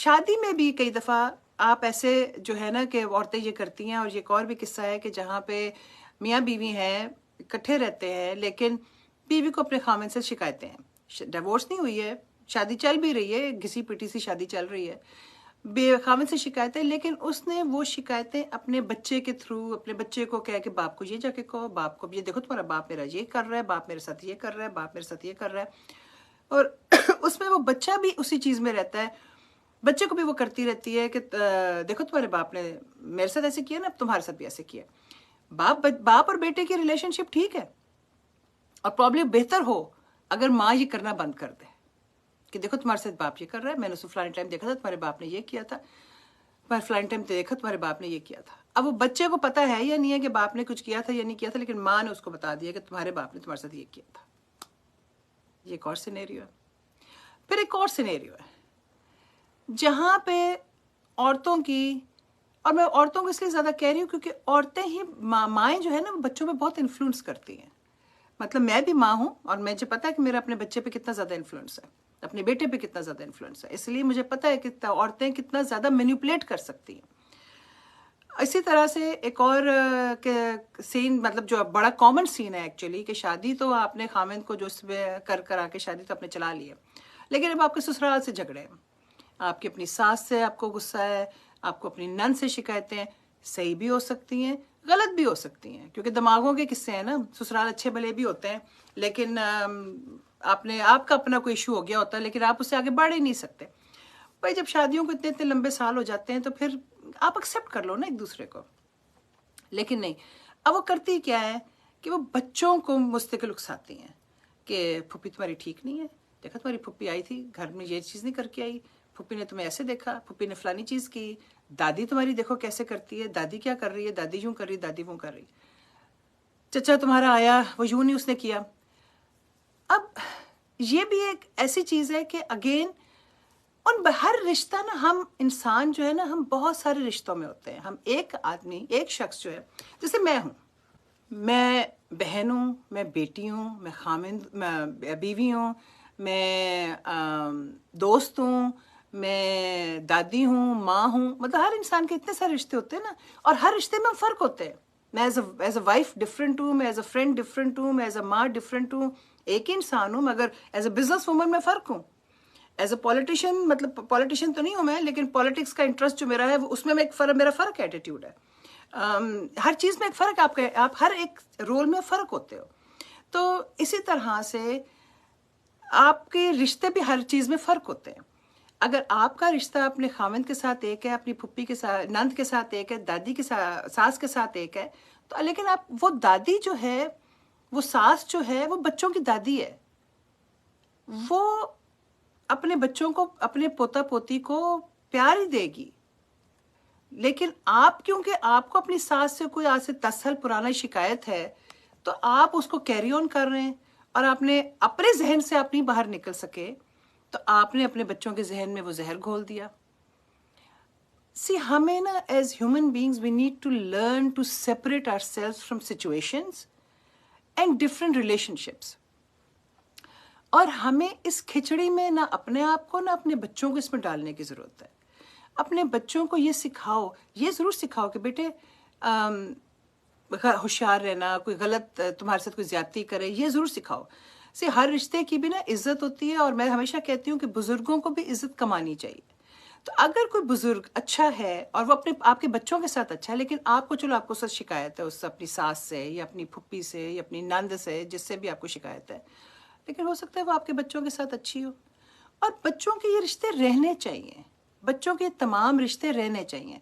شادی میں بھی کئی دفعہ آپ ایسے جو ہے نا کہ عورتیں یہ کرتی ہیں، اور یہ ایک اور بھی قصہ ہے کہ جہاں پہ میاں بیوی ہیں، اکٹھے رہتے ہیں، لیکن بیوی کو اپنے خامن سے شکایتیں ہیں، ڈیورس نہیں ہوئی ہے، شادی چل بھی رہی ہے، گھسی پٹی سی شادی چل رہی ہے، خامن سے شکایتیں، لیکن اس نے وہ شکایتیں اپنے بچے کے تھرو، اپنے بچے کو کہہ کہ باپ کو یہ جا کے کہو، باپ کو یہ دیکھو تمہارا باپ میرا یہ کر رہا ہے، باپ میرے ساتھ یہ کر رہا ہے، باپ میرے ساتھ یہ کر رہا ہے، اور اس میں وہ بچہ بھی اسی چیز میں رہتا ہے، بچے کو بھی وہ کرتی رہتی ہے کہ دیکھو تمہارے باپ نے میرے ساتھ ایسے کیا نا، اب تمہارے ساتھ بھی ایسے کیا۔ باپ اور بیٹے کی ریلیشن شپ ٹھیک ہے، اور پرابلم بہتر ہو اگر ماں یہ کرنا بند کر دے کہ دیکھو تمہارے ساتھ باپ یہ کر رہا ہے، میں نے اسے فلانے ٹائم دیکھا تھا تمہارے باپ نے یہ کیا تھا، فلانے ٹائم دیکھا تمہارے باپ نے یہ کیا تھا۔ اب وہ بچے کو پتا ہے یا نہیں ہے کہ باپ نے کچھ کیا تھا یا نہیں کیا تھا، لیکن ماں نے اس کو بتا دیا کہ تمہارے باپ نے تمہارے ساتھ یہ کیا تھا۔ یہ ایک اور سینیریو ہے۔ پھر ایک اور سینیریو ہے جہاں پہ عورتوں کی، اور میں عورتوں کو اس لیے زیادہ کہہ رہی ہوں کیونکہ عورتیں ہی مائیں جو ہے نا بچوں پہ بہت انفلوئنس کرتی ہیں، مطلب میں بھی ماں ہوں اور مجھے پتا ہے کہ میرا اپنے بچے پہ کتنا زیادہ انفلوئنس ہے، اپنے بیٹے پہ کتنا زیادہ انفلوئنس ہے، اس لیے مجھے پتا ہے کہ عورتیں کتنا زیادہ مینیپولیٹ کر سکتی ہیں۔ اسی طرح سے ایک اور سین، مطلب جو بڑا کامن سین ہے ایکچولی، کہ شادی تو آپ نے خامند کو جو اس میں کرا کے شادی تو آپ نے چلا لی ہے، لیکن اب آپ کے سسرال سے جھگڑے ہیں، آپ کی اپنی ساس سے آپ کو غصہ ہے، آپ کو اپنی نند سے شکایتیں، صحیح بھی ہو سکتی ہیں، غلط بھی ہو سکتی ہیں، کیونکہ دماغوں کے قصے ہیں نا، سسرال اچھے بھلے بھی ہوتے ہیں، لیکن آپ کا اپنا کوئی ایشو ہو گیا ہوتا ہے، لیکن آپ اس سے آگے بڑھ ہی نہیں سکتے۔ بھائی جب شادیوں کو اتنے اتنے لمبے سال ہو جاتے ہیں تو پھر آپ ایکسیپٹ کر لو نا ایک دوسرے کو، لیکن نہیں، اب وہ کرتی کیا ہے کہ وہ بچوں کو مستقل اکساتی ہیں کہ پھپھی تمہاری ٹھیک نہیں ہے، دیکھا تمہاری پھپھی آئی تھی گھر میں یہ چیز نہیں کر کے آئی، پھپھی نے تمہیں ایسے دیکھا، پھپھی نے فلانی چیز کی، دادی تمہاری دیکھو کیسے کرتی ہے، دادی کیا کر رہی ہے، دادی یوں کر رہی، دادی وہ کر رہی، چچا تمہارا آیا وہ یوں نہیں اس نے کیا۔ اب یہ بھی ایک ایسی چیز ہے کہ اگین ہر رشتہ نا، ہم انسان جو ہے نا، ہم بہت سارے رشتوں میں ہوتے ہیں، ہم ایک آدمی، ایک شخص جو ہے، جیسے میں ہوں، میں بہن ہوں، میں بیٹی ہوں، میں خامند، میں بیوی ہوں، میں دوست ہوں، میں دادی ہوں، ماں ہوں، مطلب ہر انسان کے اتنے سارے رشتے ہوتے ہیں نا، اور ہر رشتے میں ہم فرق ہوتے ہیں، میں ایز اے وائف ڈفرینٹ ہوں، میں ایز اے فرینڈ ڈفرینٹ ہوں، میں ایز اے ماں ڈفرینٹ ہوں، ایک ہی انسان ہوں، مگر ایز اے بزنس وومن میں فرق ہوں، ایز اے پولیٹیشین، مطلب پولیٹیشین تو نہیں ہوں میں، لیکن پالیٹکس کا انٹرسٹ جو میرا ہے اس میں میرا فرق ایٹیٹیوڈ ہے، ہر چیز میں ایک فرق، آپ ہر ایک رول میں فرق ہوتے ہو، تو اسی طرح سے آپ کے رشتے بھی ہر چیز میں فرق ہوتے ہیں۔ اگر آپ کا رشتہ اپنے خامند کے ساتھ ایک ہے، اپنی پھپھی کے ساتھ، نند کے ساتھ ایک ہے، دادی کے ساتھ، ساس کے ساتھ ایک ہے، تو لیکن آپ وہ دادی جو ہے، وہ ساس جو ہے، وہ بچوں کی دادی ہے، وہ اپنے بچوں کو، اپنے پوتا پوتی کو پیار ہی دے گی، لیکن آپ کیونکہ آپ کو اپنی ساس سے کوئی آج سے 10 سال پرانا شکایت ہے، تو آپ اس کو کیری آن کر رہے ہیں، اور آپ نے اپنے ذہن سے آپ نہیں باہر نکل سکے، تو آپ نے اپنے بچوں کے ذہن میں وہ زہر گھول دیا۔ ہمیں نا as human beings we need to learn to separate ourselves from situations and different relationships, اور ہمیں اس کھچڑی میں نہ اپنے آپ کو نہ اپنے بچوں کو اس میں ڈالنے کی ضرورت ہے۔ اپنے بچوں کو یہ سکھاؤ، یہ ضرور سکھاؤ کہ بیٹے ہوشیار رہنا، کوئی غلط تمہارے ساتھ کوئی زیادتی کرے، یہ ضرور سکھاؤ۔ ہر رشتے کی بھی نا عزت ہوتی ہے، اور میں ہمیشہ کہتی ہوں کہ بزرگوں کو بھی عزت کمانی چاہیے۔ تو اگر کوئی بزرگ اچھا ہے اور وہ آپ کے بچوں کے ساتھ اچھا ہے، لیکن آپ کو چلو آپ کو ساتھ شکایت ہے اس سے، اپنی ساس سے یا اپنی پھپھی سے یا اپنی نند سے، جس سے بھی آپ کو شکایت ہے، لیکن ہو سکتا ہے وہ آپ کے بچوں کے ساتھ اچھی ہو، اور بچوں کے یہ رشتے رہنے چاہیے، بچوں کے تمام رشتے رہنے چاہیے۔